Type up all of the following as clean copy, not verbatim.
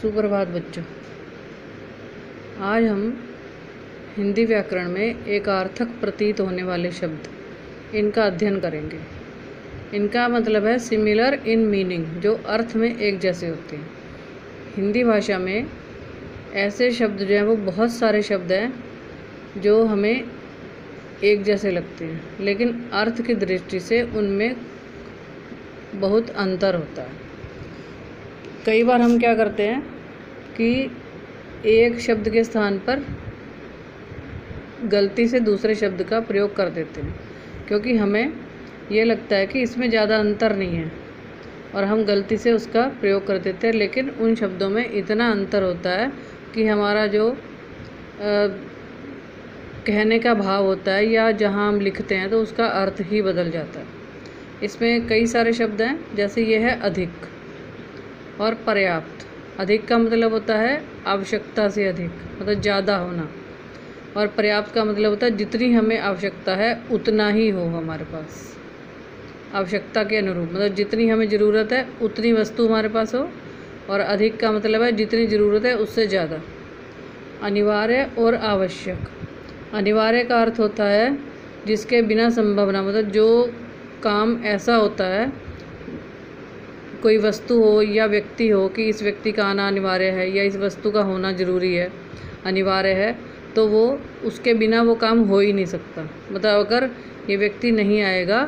सुप्रभात बच्चों। आज हम हिंदी व्याकरण में एक अर्थक प्रतीत होने वाले शब्द इनका अध्ययन करेंगे। इनका मतलब है सिमिलर इन मीनिंग, जो अर्थ में एक जैसे होते हैं। हिंदी भाषा में ऐसे शब्द जो हैं वो बहुत सारे शब्द हैं जो हमें एक जैसे लगते हैं, लेकिन अर्थ की दृष्टि से उनमें बहुत अंतर होता है। कई बार हम क्या करते हैं कि एक शब्द के स्थान पर गलती से दूसरे शब्द का प्रयोग कर देते हैं, क्योंकि हमें ये लगता है कि इसमें ज़्यादा अंतर नहीं है और हम गलती से उसका प्रयोग कर देते हैं। लेकिन उन शब्दों में इतना अंतर होता है कि हमारा जो कहने का भाव होता है या जहाँ हम लिखते हैं तो उसका अर्थ ही बदल जाता है। इसमें कई सारे शब्द हैं, जैसे ये है अधिक और पर्याप्त। अधिक का मतलब होता है आवश्यकता से अधिक, मतलब ज़्यादा होना, और पर्याप्त का मतलब होता है जितनी हमें आवश्यकता है उतना ही हो हमारे पास, आवश्यकता के अनुरूप, मतलब जितनी हमें ज़रूरत है उतनी वस्तु हमारे पास हो। और अधिक का मतलब है जितनी ज़रूरत है उससे ज़्यादा। अनिवार्य और आवश्यक। अनिवार्य का अर्थ होता है जिसके बिना संभव ना, मतलब जो काम ऐसा होता है, कोई वस्तु हो या व्यक्ति हो कि इस व्यक्ति का आना अनिवार्य है या इस वस्तु का होना ज़रूरी है, अनिवार्य है, तो वो उसके बिना वो काम हो ही नहीं सकता। मतलब अगर ये व्यक्ति नहीं आएगा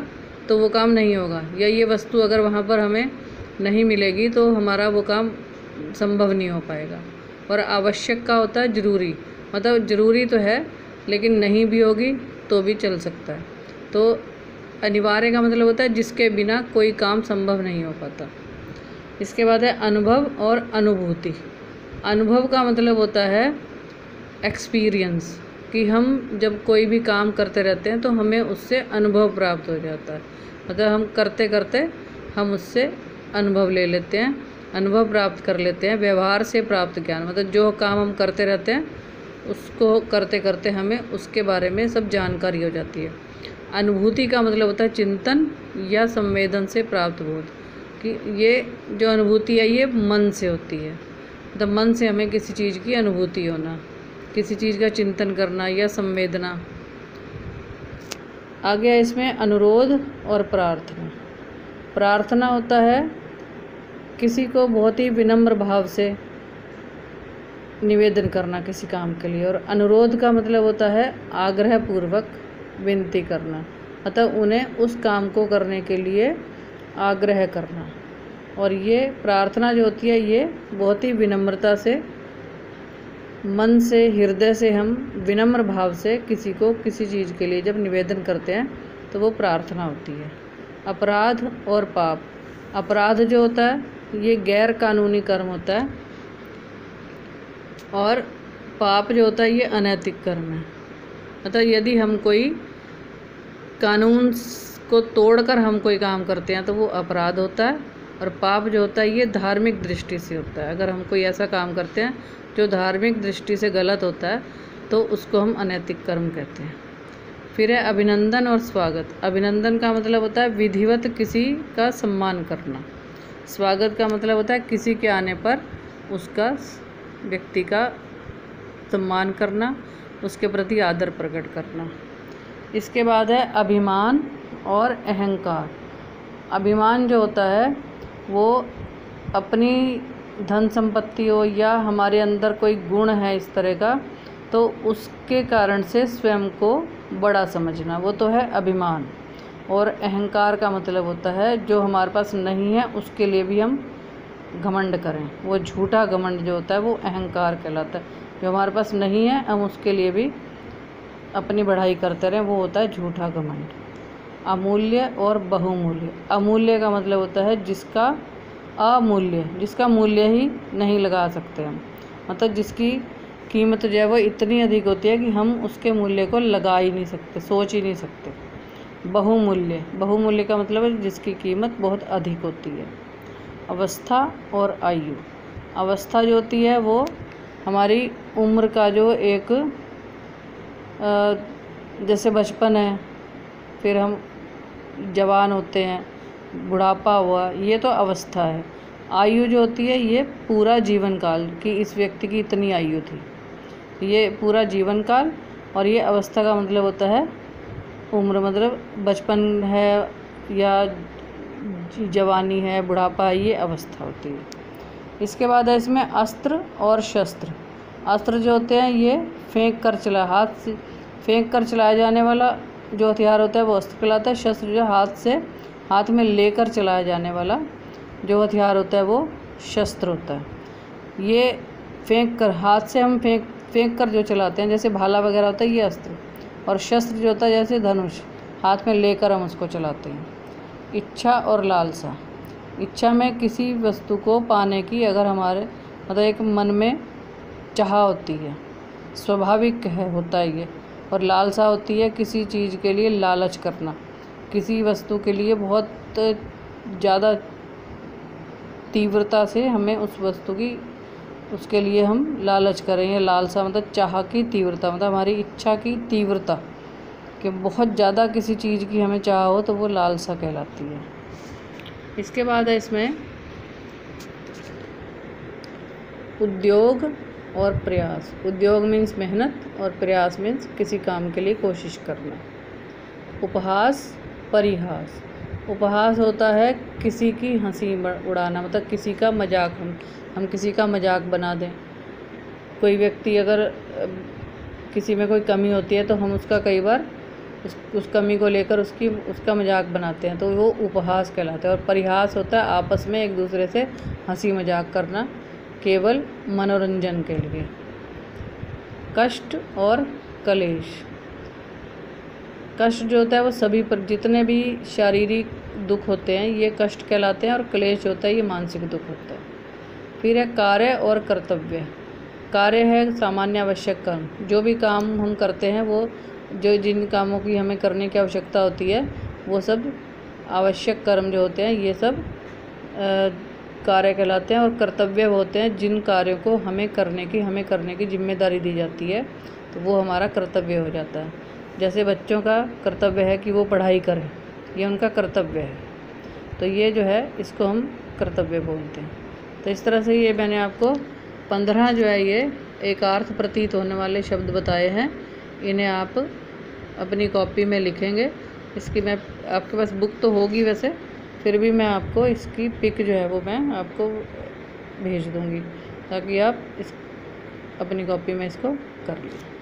तो वो काम नहीं होगा, या ये वस्तु अगर वहाँ पर हमें नहीं मिलेगी तो हमारा वो काम संभव नहीं हो पाएगा। और आवश्यक का होता है ज़रूरी, मतलब ज़रूरी तो है लेकिन नहीं भी होगी तो भी चल सकता है। तो अनिवार्य का मतलब होता है जिसके बिना कोई काम संभव नहीं हो पाता। इसके बाद है अनुभव और अनुभूति। अनुभव का मतलब होता है एक्सपीरियंस, कि हम जब कोई भी काम करते रहते हैं तो हमें उससे अनुभव प्राप्त हो जाता है। मतलब हम करते करते हम उससे अनुभव ले लेते हैं, अनुभव प्राप्त कर लेते हैं। व्यवहार से प्राप्त ज्ञान, मतलब जो काम हम करते रहते हैं उसको करते करते हमें उसके बारे में सब जानकारी हो जाती है। अनुभूति का मतलब होता है चिंतन या संवेदन से प्राप्त बोध, कि ये जो अनुभूति है ये मन से होती है। मतलब मन से हमें किसी चीज़ की अनुभूति होना, किसी चीज़ का चिंतन करना या संवेदना। आ गया इसमें अनुरोध और प्रार्थना। प्रार्थना होता है किसी को बहुत ही विनम्र भाव से निवेदन करना किसी काम के लिए, और अनुरोध का मतलब होता है आग्रह पूर्वक विनती करना, मतलब उन्हें उस काम को करने के लिए आग्रह करना। और ये प्रार्थना जो होती है ये बहुत ही विनम्रता से, मन से, हृदय से हम विनम्र भाव से किसी को किसी चीज़ के लिए जब निवेदन करते हैं तो वो प्रार्थना होती है। अपराध और पाप। अपराध जो होता है ये गैर कानूनी कर्म होता है, और पाप जो होता है ये अनैतिक कर्म है। मतलब यदि हम कोई कानून को तोड़कर हम कोई काम करते हैं तो वो अपराध होता है। और पाप जो होता है ये धार्मिक दृष्टि से होता है। अगर हम कोई ऐसा काम करते हैं जो धार्मिक दृष्टि से गलत होता है तो उसको हम अनैतिक कर्म कहते हैं। फिर है अभिनंदन और स्वागत। अभिनंदन का मतलब होता है विधिवत किसी का सम्मान करना। स्वागत का मतलब होता है किसी के आने पर उसका, व्यक्ति का सम्मान करना, उसके प्रति आदर प्रकट करना। इसके बाद है अभिमान और अहंकार। अभिमान जो होता है वो अपनी धन संपत्ति हो या हमारे अंदर कोई गुण है इस तरह का, तो उसके कारण से स्वयं को बड़ा समझना, वो तो है अभिमान। और अहंकार का मतलब होता है जो हमारे पास नहीं है उसके लिए भी हम घमंड करें, वो झूठा घमंड जो होता है वो अहंकार कहलाता है। जो हमारे पास नहीं है हम उसके लिए भी अपनी बढ़ाई करते रहें, वो होता है झूठा घमंड। अमूल्य और बहुमूल्य। अमूल्य का मतलब होता है जिसका अमूल्य, जिसका मूल्य ही नहीं लगा सकते हम, मतलब जिसकी कीमत जो है वो इतनी अधिक होती है कि हम उसके मूल्य को लगा ही नहीं सकते, सोच ही नहीं सकते। बहुमूल्य। बहुमूल्य का मतलब है जिसकी कीमत बहुत अधिक होती है। अवस्था और आयु। अवस्था जो होती है वो हमारी उम्र का जो एक, जैसे बचपन है, फिर हम जवान होते हैं, बुढ़ापा हुआ, ये तो अवस्था है। आयु जो होती है ये पूरा जीवन काल कि इस व्यक्ति की इतनी आयु थी, ये पूरा जीवन काल। और ये अवस्था का मतलब होता है उम्र, मतलब बचपन है या जवानी है, बुढ़ापा है, ये अवस्था होती है। इसके बाद है इसमें अस्त्र और शस्त्र। अस्त्र जो होते हैं ये फेंक कर चला, हाथ से फेंक कर चलाया जाने वाला जो हथियार होता है वो अस्त्र कहलाता है। शस्त्र जो हाथ में लेकर चलाया जाने वाला जो हथियार होता है वो शस्त्र होता है। ये फेंक कर, हाथ से हम फेंक कर जो चलाते हैं, जैसे भाला वगैरह होता है, ये अस्त्र। और शस्त्र जो होता है जैसे धनुष, हाथ में लेकर हम उसको चलाते हैं। इच्छा और लालसा। इच्छा में किसी वस्तु को पाने की अगर हमारे मतलब एक मन में चाह होती है, स्वाभाविक होता है ये। और लालसा होती है किसी चीज़ के लिए लालच करना, किसी वस्तु के लिए बहुत ज़्यादा तीव्रता से हमें उस वस्तु की, उसके लिए हम लालच करें। या लालसा मतलब चाह की तीव्रता, मतलब हमारी इच्छा की तीव्रता, कि बहुत ज़्यादा किसी चीज़ की हमें चाह हो तो वो लालसा कहलाती है। इसके बाद है इसमें उद्योग और प्रयास। उद्योग मीन्स मेहनत और प्रयास मीन्स किसी काम के लिए कोशिश करना। उपहास, परिहास। उपहास होता है किसी की हंसी उड़ाना, मतलब किसी का मजाक, हम किसी का मजाक बना दें। कोई व्यक्ति अगर किसी में कोई कमी होती है तो हम उसका कई बार उस कमी को लेकर उसका मजाक बनाते हैं, तो वो उपहास कहलाता है। और परिहास होता है आपस में एक दूसरे से हंसी मजाक करना, केवल मनोरंजन के लिए। कष्ट और कलेश। कष्ट जो होता है वो सभी पर, जितने भी शारीरिक दुख होते हैं ये कष्ट कहलाते हैं। और क्लेश होता है ये मानसिक दुख होता है। फिर है कार्य और कर्तव्य। कार्य है सामान्य आवश्यक कर्म, जो भी काम हम करते हैं वो जिन कामों की हमें करने की आवश्यकता होती है वो सब आवश्यक कर्म जो होते हैं ये सब कार्य कहलाते हैं। और कर्तव्य होते हैं जिन कार्यों को हमें करने की जिम्मेदारी दी जाती है, तो वो हमारा कर्तव्य हो जाता है। जैसे बच्चों का कर्तव्य है कि वो पढ़ाई करें, ये उनका कर्तव्य है, तो ये जो है इसको हम कर्तव्य बोलते हैं। तो इस तरह से ये मैंने आपको 15 जो है ये एकार्थ प्रतीत होने वाले शब्द बताए हैं। इन्हें आप अपनी कॉपी में लिखेंगे। इसकी मैं आपके पास बुक तो होगी वैसे, फिर भी मैं आपको इसकी पिक जो है वो मैं आपको भेज दूँगी ताकि आप इस अपनी कॉपी में इसको कर लें।